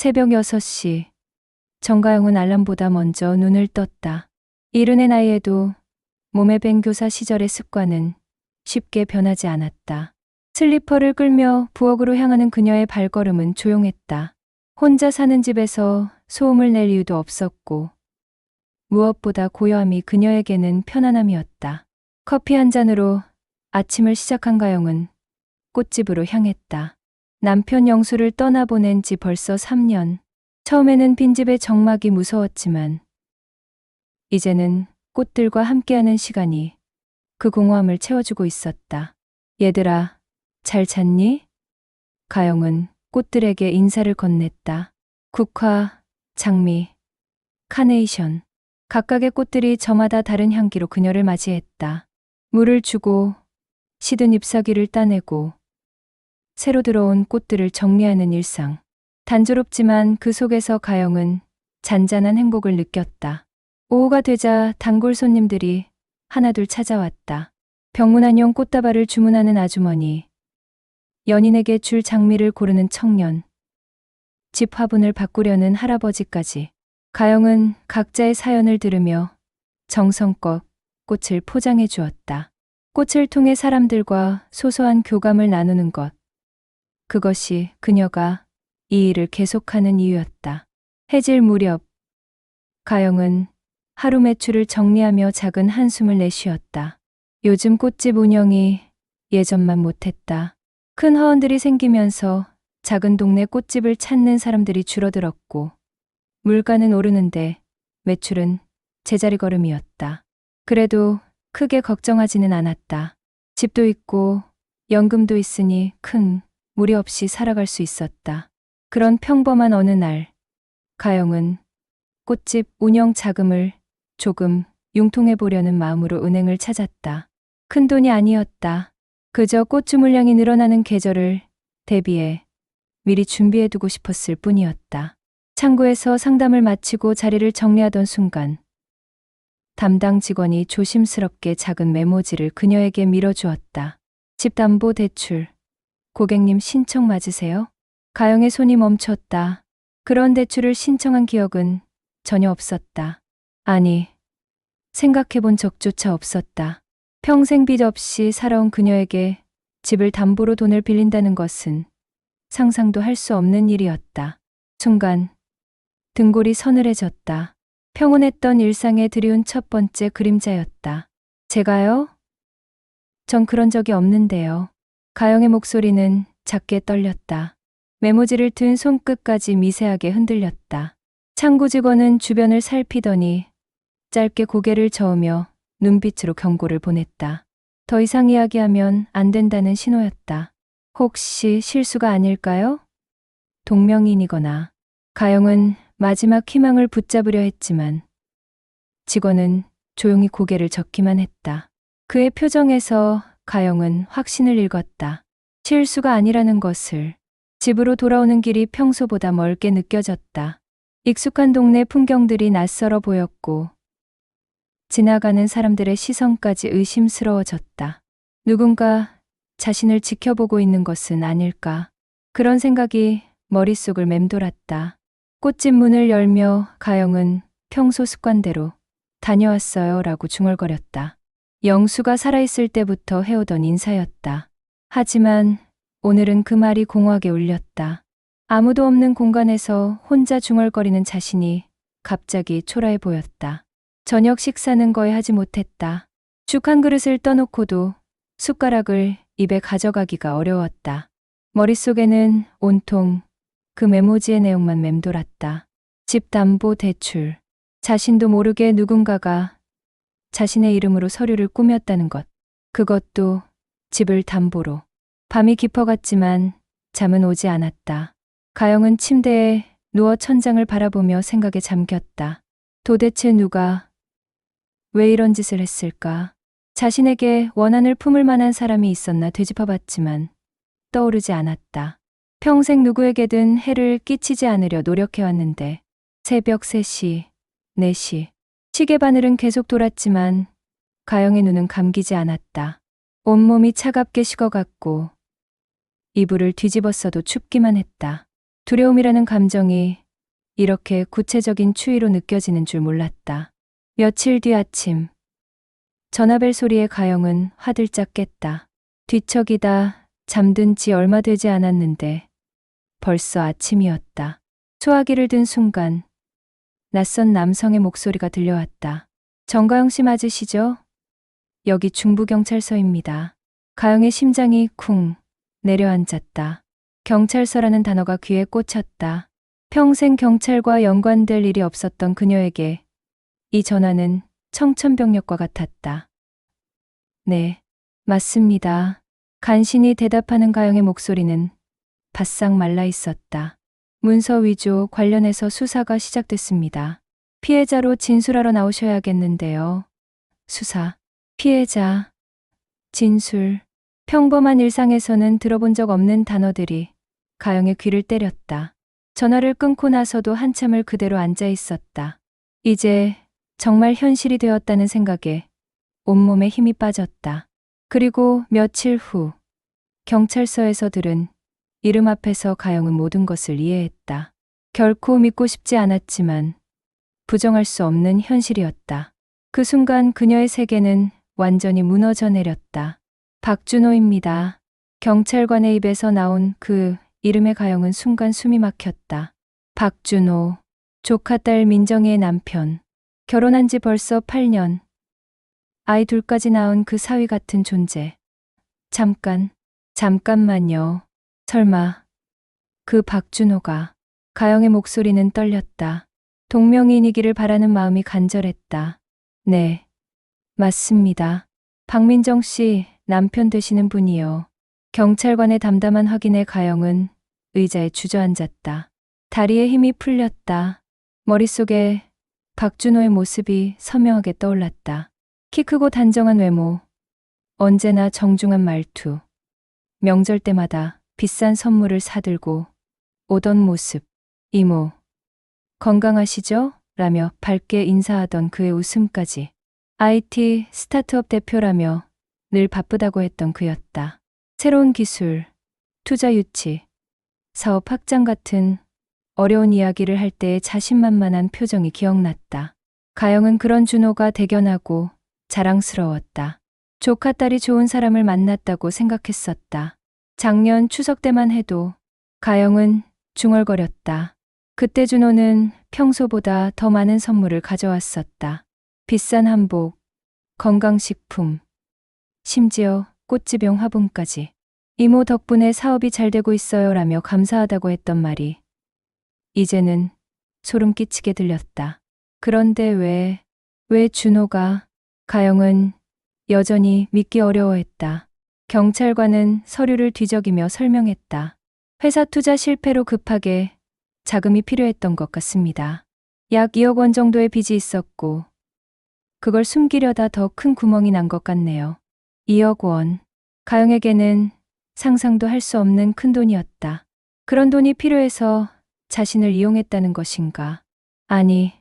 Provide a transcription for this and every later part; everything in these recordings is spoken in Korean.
새벽 6시. 정가영은 알람보다 먼저 눈을 떴다. 이른의 나이에도 몸에 밴 교사 시절의 습관은 쉽게 변하지 않았다. 슬리퍼를 끌며 부엌으로 향하는 그녀의 발걸음은 조용했다. 혼자 사는 집에서 소음을 낼 이유도 없었고 무엇보다 고요함이 그녀에게는 편안함이었다. 커피 한 잔으로 아침을 시작한 가영은 꽃집으로 향했다. 남편 영수를 떠나보낸 지 벌써 3년. 처음에는 빈집의 적막이 무서웠지만 이제는 꽃들과 함께하는 시간이 그 공허함을 채워주고 있었다. 얘들아, 잘 잤니? 가영은 꽃들에게 인사를 건넸다. 국화, 장미, 카네이션. 각각의 꽃들이 저마다 다른 향기로 그녀를 맞이했다. 물을 주고 시든 잎사귀를 따내고 새로 들어온 꽃들을 정리하는 일상. 단조롭지만 그 속에서 가영은 잔잔한 행복을 느꼈다. 오후가 되자 단골 손님들이 하나둘 찾아왔다. 병문안용 꽃다발을 주문하는 아주머니, 연인에게 줄 장미를 고르는 청년, 집 화분을 바꾸려는 할아버지까지. 가영은 각자의 사연을 들으며 정성껏 꽃을 포장해 주었다. 꽃을 통해 사람들과 소소한 교감을 나누는 것. 그것이 그녀가 이 일을 계속하는 이유였다. 해질 무렵, 가영은 하루 매출을 정리하며 작은 한숨을 내쉬었다. 요즘 꽃집 운영이 예전만 못했다. 큰 화원들이 생기면서 작은 동네 꽃집을 찾는 사람들이 줄어들었고 물가는 오르는데 매출은 제자리 걸음이었다. 그래도 크게 걱정하지는 않았다. 집도 있고 연금도 있으니 큰 무리 없이 살아갈 수 있었다. 그런 평범한 어느 날, 가영은 꽃집 운영 자금을 조금 융통해 보려는 마음으로 은행을 찾았다. 큰 돈이 아니었다. 그저 꽃 주물량이 늘어나는 계절을 대비해 미리 준비해 두고 싶었을 뿐이었다. 창구에서 상담을 마치고 자리를 정리하던 순간 담당 직원이 조심스럽게 작은 메모지를 그녀에게 밀어주었다. 집담보대출. 고객님 신청 맞으세요? 가영의 손이 멈췄다. 그런 대출을 신청한 기억은 전혀 없었다. 아니, 생각해본 적조차 없었다. 평생 빚 없이 살아온 그녀에게 집을 담보로 돈을 빌린다는 것은 상상도 할 수 없는 일이었다. 순간 등골이 서늘해졌다. 평온했던 일상에 들이운 첫 번째 그림자였다. 제가요? 전 그런 적이 없는데요. 가영의 목소리는 작게 떨렸다. 메모지를 든 손끝까지 미세하게 흔들렸다. 창구 직원은 주변을 살피더니 짧게 고개를 저으며 눈빛으로 경고를 보냈다. 더 이상 이야기하면 안 된다는 신호였다. 혹시 실수가 아닐까요? 동명이인이거나. 가영은 마지막 희망을 붙잡으려 했지만 직원은 조용히 고개를 젓기만 했다. 그의 표정에서 가영은 확신을 읽었다. 실수가 아니라는 것을. 집으로 돌아오는 길이 평소보다 멀게 느껴졌다. 익숙한 동네 풍경들이 낯설어 보였고 지나가는 사람들의 시선까지 의심스러워졌다. 누군가 자신을 지켜보고 있는 것은 아닐까. 그런 생각이 머릿속을 맴돌았다. 꽃집 문을 열며 가영은 평소 습관대로 다녀왔어요 라고 중얼거렸다. 영수가 살아있을 때부터 해오던 인사였다. 하지만 오늘은 그 말이 공허하게 울렸다. 아무도 없는 공간에서 혼자 중얼거리는 자신이 갑자기 초라해 보였다. 저녁 식사는 거의 하지 못했다. 죽 한 그릇을 떠놓고도 숟가락을 입에 가져가기가 어려웠다. 머릿속에는 온통 그 메모지의 내용만 맴돌았다. 집담보대출. 자신도 모르게 누군가가 자신의 이름으로 서류를 꾸몄다는 것. 그것도 집을 담보로. 밤이 깊어갔지만 잠은 오지 않았다. 가영은 침대에 누워 천장을 바라보며 생각에 잠겼다. 도대체 누가 왜 이런 짓을 했을까? 자신에게 원한을 품을 만한 사람이 있었나 되짚어봤지만 떠오르지 않았다. 평생 누구에게든 해를 끼치지 않으려 노력해왔는데 새벽 3시, 4시 시계바늘은 계속 돌았지만 가영의 눈은 감기지 않았다. 온몸이 차갑게 식어갔고 이불을 뒤집었어도 춥기만 했다. 두려움이라는 감정이 이렇게 구체적인 추위로 느껴지는 줄 몰랐다. 며칠 뒤 아침, 전화벨 소리에 가영은 화들짝 깼다. 뒤척이다 잠든 지 얼마 되지 않았는데 벌써 아침이었다. 소화기를 든 순간 낯선 남성의 목소리가 들려왔다. 정가영 씨 맞으시죠? 여기 중부경찰서입니다. 가영의 심장이 쿵 내려앉았다. 경찰서라는 단어가 귀에 꽂혔다. 평생 경찰과 연관될 일이 없었던 그녀에게 이 전화는 청천벽력과 같았다. 네, 맞습니다. 간신히 대답하는 가영의 목소리는 바싹 말라 있었다. 문서 위조 관련해서 수사가 시작됐습니다. 피해자로 진술하러 나오셔야겠는데요. 수사, 피해자, 진술. 평범한 일상에서는 들어본 적 없는 단어들이 가영의 귀를 때렸다. 전화를 끊고 나서도 한참을 그대로 앉아 있었다. 이제 정말 현실이 되었다는 생각에 온몸에 힘이 빠졌다. 그리고 며칠 후 경찰서에서 들은 이름 앞에서 가영은 모든 것을 이해했다. 결코 믿고 싶지 않았지만 부정할 수 없는 현실이었다. 그 순간 그녀의 세계는 완전히 무너져 내렸다. 박준호입니다. 경찰관의 입에서 나온 그 이름의 가영은 순간 숨이 막혔다. 박준호, 조카딸 민정이의 남편. 결혼한 지 벌써 8년. 아이 둘까지 낳은 그 사위 같은 존재. 잠깐만요. 설마 그 박준호가. 가영의 목소리는 떨렸다. 동명이인이기를 바라는 마음이 간절했다. 네, 맞습니다. 박민정 씨 남편 되시는 분이요. 경찰관의 담담한 확인에 가영은 의자에 주저앉았다. 다리에 힘이 풀렸다. 머릿속에 박준호의 모습이 선명하게 떠올랐다. 키 크고 단정한 외모, 언제나 정중한 말투, 명절 때마다 비싼 선물을 사들고 오던 모습, 이모, 건강하시죠? 라며 밝게 인사하던 그의 웃음까지. IT 스타트업 대표라며 늘 바쁘다고 했던 그였다. 새로운 기술, 투자 유치, 사업 확장 같은 어려운 이야기를 할 때의 자신만만한 표정이 기억났다. 가영은 그런 준호가 대견하고 자랑스러웠다. 조카딸이 좋은 사람을 만났다고 생각했었다. 작년 추석 때만 해도 가영은 중얼거렸다. 그때 준호는 평소보다 더 많은 선물을 가져왔었다. 비싼 한복, 건강식품, 심지어 꽃집용 화분까지. 이모 덕분에 사업이 잘 되고 있어요 라며 감사하다고 했던 말이 이제는 소름 끼치게 들렸다. 그런데 왜 준호가. 가영은 여전히 믿기 어려워했다. 경찰관은 서류를 뒤적이며 설명했다. 회사 투자 실패로 급하게 자금이 필요했던 것 같습니다. 약 2억 원 정도의 빚이 있었고 그걸 숨기려다 더 큰 구멍이 난 것 같네요. 2억 원. 가영에게는 상상도 할 수 없는 큰 돈이었다. 그런 돈이 필요해서 자신을 이용했다는 것인가? 아니,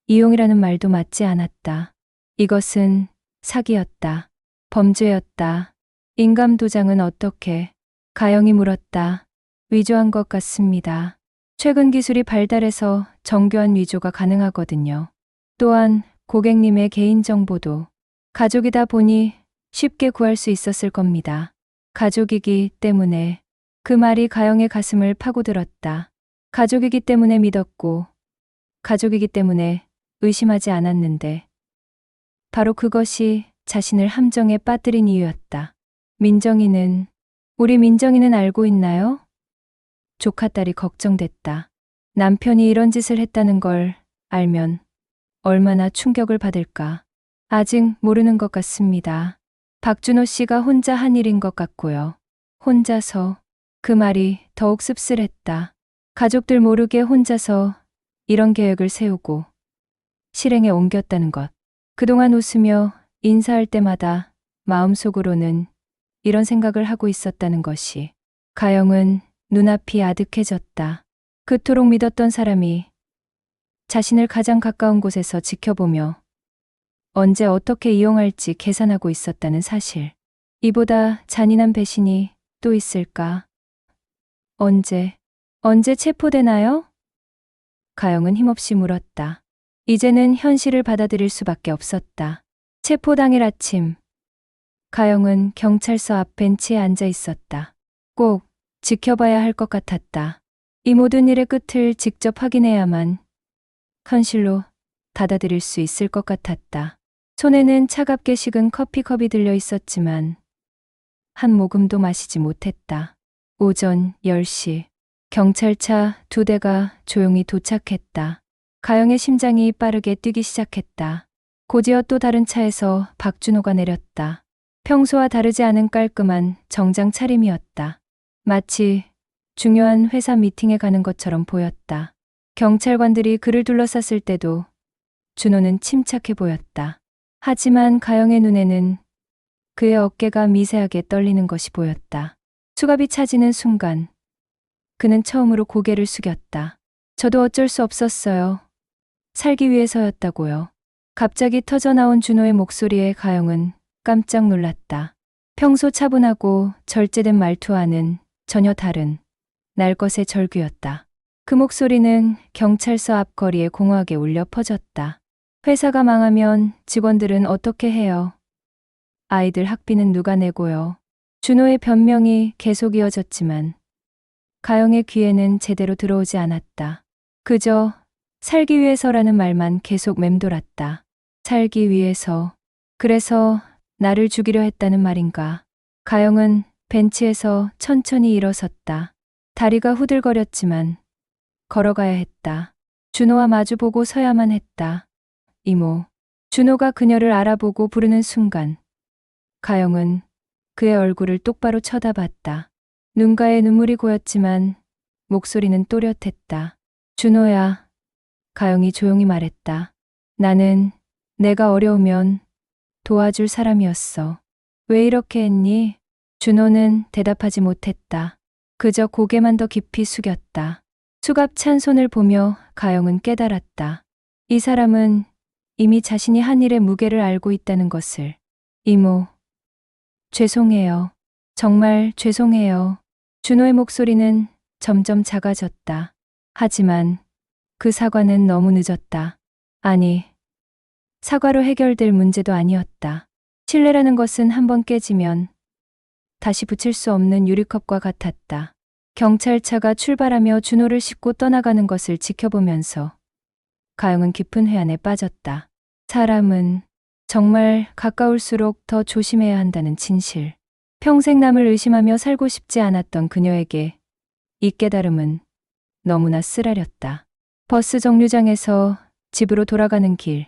이용이라는 말도 맞지 않았다. 이것은 사기였다. 범죄였다. 인감 도장은 어떻게? 가영이 물었다. 위조한 것 같습니다. 최근 기술이 발달해서 정교한 위조가 가능하거든요. 또한 고객님의 개인정보도 가족이다 보니 쉽게 구할 수 있었을 겁니다. 가족이기 때문에. 그 말이 가영의 가슴을 파고들었다. 가족이기 때문에 믿었고 가족이기 때문에 의심하지 않았는데 바로 그것이 자신을 함정에 빠뜨린 이유였다. 우리 민정이는 알고 있나요? 조카딸이 걱정됐다. 남편이 이런 짓을 했다는 걸 알면 얼마나 충격을 받을까. 아직 모르는 것 같습니다. 박준호 씨가 혼자 한 일인 것 같고요. 혼자서. 그 말이 더욱 씁쓸했다. 가족들 모르게 혼자서 이런 계획을 세우고 실행에 옮겼다는 것. 그동안 웃으며 인사할 때마다 마음속으로는 이런 생각을 하고 있었다는 것이. 가영은 눈앞이 아득해졌다. 그토록 믿었던 사람이 자신을 가장 가까운 곳에서 지켜보며 언제 어떻게 이용할지 계산하고 있었다는 사실. 이보다 잔인한 배신이 또 있을까? 언제? 언제 체포되나요? 가영은 힘없이 물었다. 이제는 현실을 받아들일 수밖에 없었다. 체포 당일 아침, 가영은 경찰서 앞 벤치에 앉아 있었다. 꼭 지켜봐야 할 것 같았다. 이 모든 일의 끝을 직접 확인해야만 현실로 받아들일 수 있을 것 같았다. 손에는 차갑게 식은 커피컵이 들려 있었지만 한 모금도 마시지 못했다. 오전 10시 경찰차 2대가 조용히 도착했다. 가영의 심장이 빠르게 뛰기 시작했다. 곧이어 또 다른 차에서 박준호가 내렸다. 평소와 다르지 않은 깔끔한 정장 차림이었다. 마치 중요한 회사 미팅에 가는 것처럼 보였다. 경찰관들이 그를 둘러쌌을 때도 준호는 침착해 보였다. 하지만 가영의 눈에는 그의 어깨가 미세하게 떨리는 것이 보였다. 수갑이 차지는 순간 그는 처음으로 고개를 숙였다. 저도 어쩔 수 없었어요. 살기 위해서였다고요. 갑자기 터져나온 준호의 목소리에 가영은 깜짝 놀랐다. 평소 차분하고 절제된 말투와는 전혀 다른 날것의 절규였다. 그 목소리는 경찰서 앞거리에 공허하게 울려 퍼졌다. 회사가 망하면 직원들은 어떻게 해요? 아이들 학비는 누가 내고요? 준호의 변명이 계속 이어졌지만 가영의 귀에는 제대로 들어오지 않았다. 그저 살기 위해서라는 말만 계속 맴돌았다. 살기 위해서. 그래서 나를 죽이려 했다는 말인가. 가영은 벤치에서 천천히 일어섰다. 다리가 후들거렸지만 걸어가야 했다. 준호와 마주보고 서야만 했다. 이모. 준호가 그녀를 알아보고 부르는 순간 가영은 그의 얼굴을 똑바로 쳐다봤다. 눈가에 눈물이 고였지만 목소리는 또렷했다. 준호야. 가영이 조용히 말했다. 나는 내가 어려우면 도와줄 사람이었어. 왜 이렇게 했니? 준호는 대답하지 못했다. 그저 고개만 더 깊이 숙였다. 수갑 찬 손을 보며 가영은 깨달았다. 이 사람은 이미 자신이 한 일의 무게를 알고 있다는 것을. 이모. 죄송해요. 정말 죄송해요. 준호의 목소리는 점점 작아졌다. 하지만 그 사과는 너무 늦었다. 아니, 사과로 해결될 문제도 아니었다. 신뢰라는 것은 한번 깨지면 다시 붙일 수 없는 유리컵과 같았다. 경찰차가 출발하며 준호를 싣고 떠나가는 것을 지켜보면서 가영은 깊은 회한에 빠졌다. 사람은 정말 가까울수록 더 조심해야 한다는 진실. 평생 남을 의심하며 살고 싶지 않았던 그녀에게 이 깨달음은 너무나 쓰라렸다. 버스 정류장에서 집으로 돌아가는 길.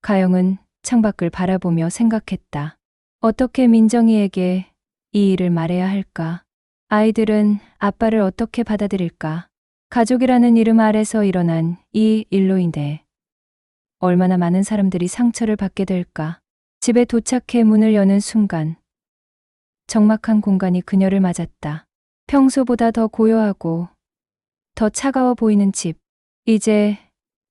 가영은 창밖을 바라보며 생각했다. 어떻게 민정이에게 이 일을 말해야 할까? 아이들은 아빠를 어떻게 받아들일까? 가족이라는 이름 아래서 일어난 이 일로 인해 얼마나 많은 사람들이 상처를 받게 될까? 집에 도착해 문을 여는 순간 적막한 공간이 그녀를 맞았다. 평소보다 더 고요하고 더 차가워 보이는 집. 이제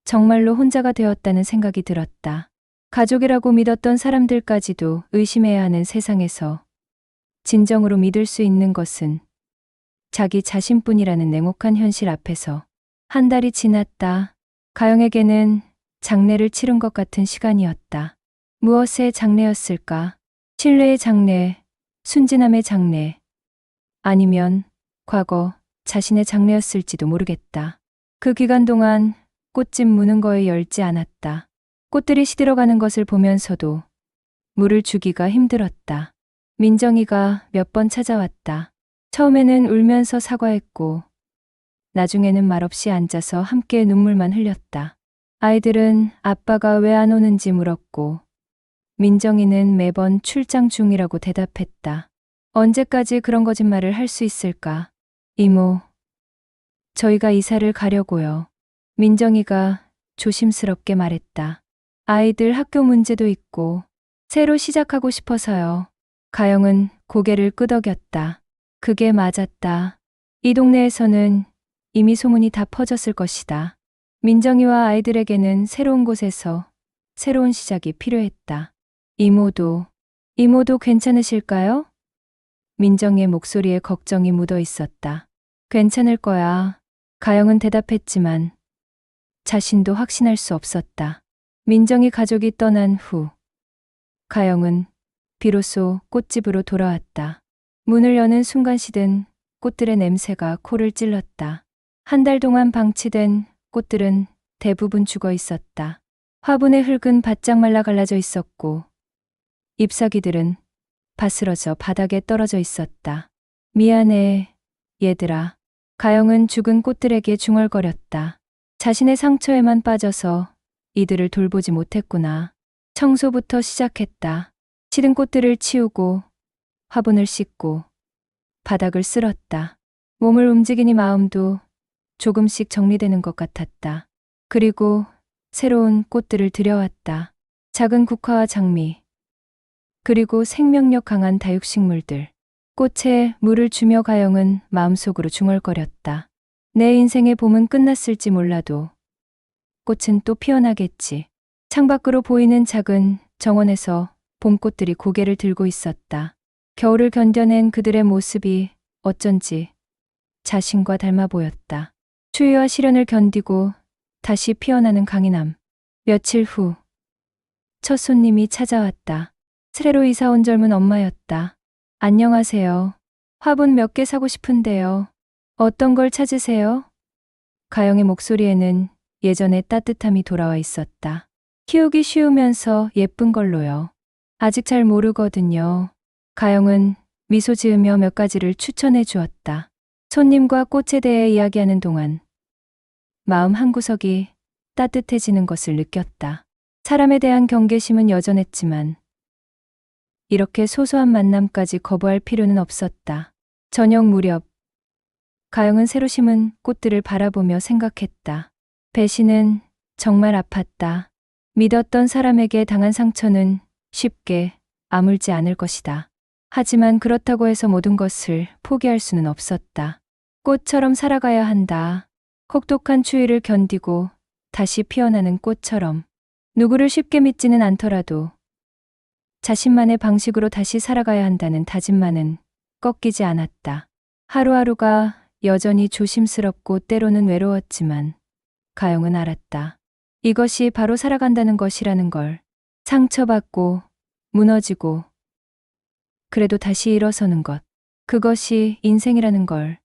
정말로 혼자가 되었다는 생각이 들었다. 가족이라고 믿었던 사람들까지도 의심해야 하는 세상에서 진정으로 믿을 수 있는 것은 자기 자신뿐이라는 냉혹한 현실 앞에서. 한 달이 지났다. 가영에게는 장례를 치른 것 같은 시간이었다. 무엇의 장례였을까? 신뢰의 장례, 순진함의 장례, 아니면 과거 자신의 장례였을지도 모르겠다. 그 기간 동안 꽃집 무는 거에 열지 않았다. 꽃들이 시들어가는 것을 보면서도 물을 주기가 힘들었다. 민정이가 몇 번 찾아왔다. 처음에는 울면서 사과했고 나중에는 말없이 앉아서 함께 눈물만 흘렸다. 아이들은 아빠가 왜 안 오는지 물었고 민정이는 매번 출장 중이라고 대답했다. 언제까지 그런 거짓말을 할 수 있을까? 이모, 저희가 이사를 가려고요. 민정이가 조심스럽게 말했다. 아이들 학교 문제도 있고 새로 시작하고 싶어서요. 가영은 고개를 끄덕였다. 그게 맞았다. 이 동네에서는 이미 소문이 다 퍼졌을 것이다. 민정이와 아이들에게는 새로운 곳에서 새로운 시작이 필요했다. 이모도 괜찮으실까요? 민정이의 목소리에 걱정이 묻어 있었다. 괜찮을 거야. 가영은 대답했지만 자신도 확신할 수 없었다. 민정이 가족이 떠난 후 가영은 비로소 꽃집으로 돌아왔다. 문을 여는 순간 시든 꽃들의 냄새가 코를 찔렀다. 한 달 동안 방치된 꽃들은 대부분 죽어 있었다. 화분의 흙은 바짝 말라 갈라져 있었고 잎사귀들은 바스러져 바닥에 떨어져 있었다. 미안해, 얘들아. 가영은 죽은 꽃들에게 중얼거렸다. 자신의 상처에만 빠져서 이들을 돌보지 못했구나. 청소부터 시작했다. 시든 꽃들을 치우고 화분을 씻고 바닥을 쓸었다. 몸을 움직이니 마음도 조금씩 정리되는 것 같았다. 그리고 새로운 꽃들을 들여왔다. 작은 국화와 장미, 그리고 생명력 강한 다육식물들. 꽃에 물을 주며 가영은 마음속으로 중얼거렸다. 내 인생의 봄은 끝났을지 몰라도 꽃은 또 피어나겠지. 창밖으로 보이는 작은 정원에서 봄꽃들이 고개를 들고 있었다. 겨울을 견뎌낸 그들의 모습이 어쩐지 자신과 닮아 보였다. 추위와 시련을 견디고 다시 피어나는 강인함. 며칠 후 첫 손님이 찾아왔다. 새로 이사 온 젊은 엄마였다. 안녕하세요. 화분 몇 개 사고 싶은데요. 어떤 걸 찾으세요? 가영의 목소리에는 예전의 따뜻함이 돌아와 있었다. 키우기 쉬우면서 예쁜 걸로요. 아직 잘 모르거든요. 가영은 미소 지으며 몇 가지를 추천해 주었다. 손님과 꽃에 대해 이야기하는 동안 마음 한구석이 따뜻해지는 것을 느꼈다. 사람에 대한 경계심은 여전했지만 이렇게 소소한 만남까지 거부할 필요는 없었다. 저녁 무렵 가영은 새로 심은 꽃들을 바라보며 생각했다. 배신은 정말 아팠다. 믿었던 사람에게 당한 상처는 쉽게 아물지 않을 것이다. 하지만 그렇다고 해서 모든 것을 포기할 수는 없었다. 꽃처럼 살아가야 한다. 혹독한 추위를 견디고 다시 피어나는 꽃처럼. 누구를 쉽게 믿지는 않더라도 자신만의 방식으로 다시 살아가야 한다는 다짐만은 꺾이지 않았다. 하루하루가 여전히 조심스럽고 때로는 외로웠지만 가영은 알았다. 이것이 바로 살아간다는 것이라는 걸. 상처받고 무너지고 그래도 다시 일어서는 것. 그것이 인생이라는 걸.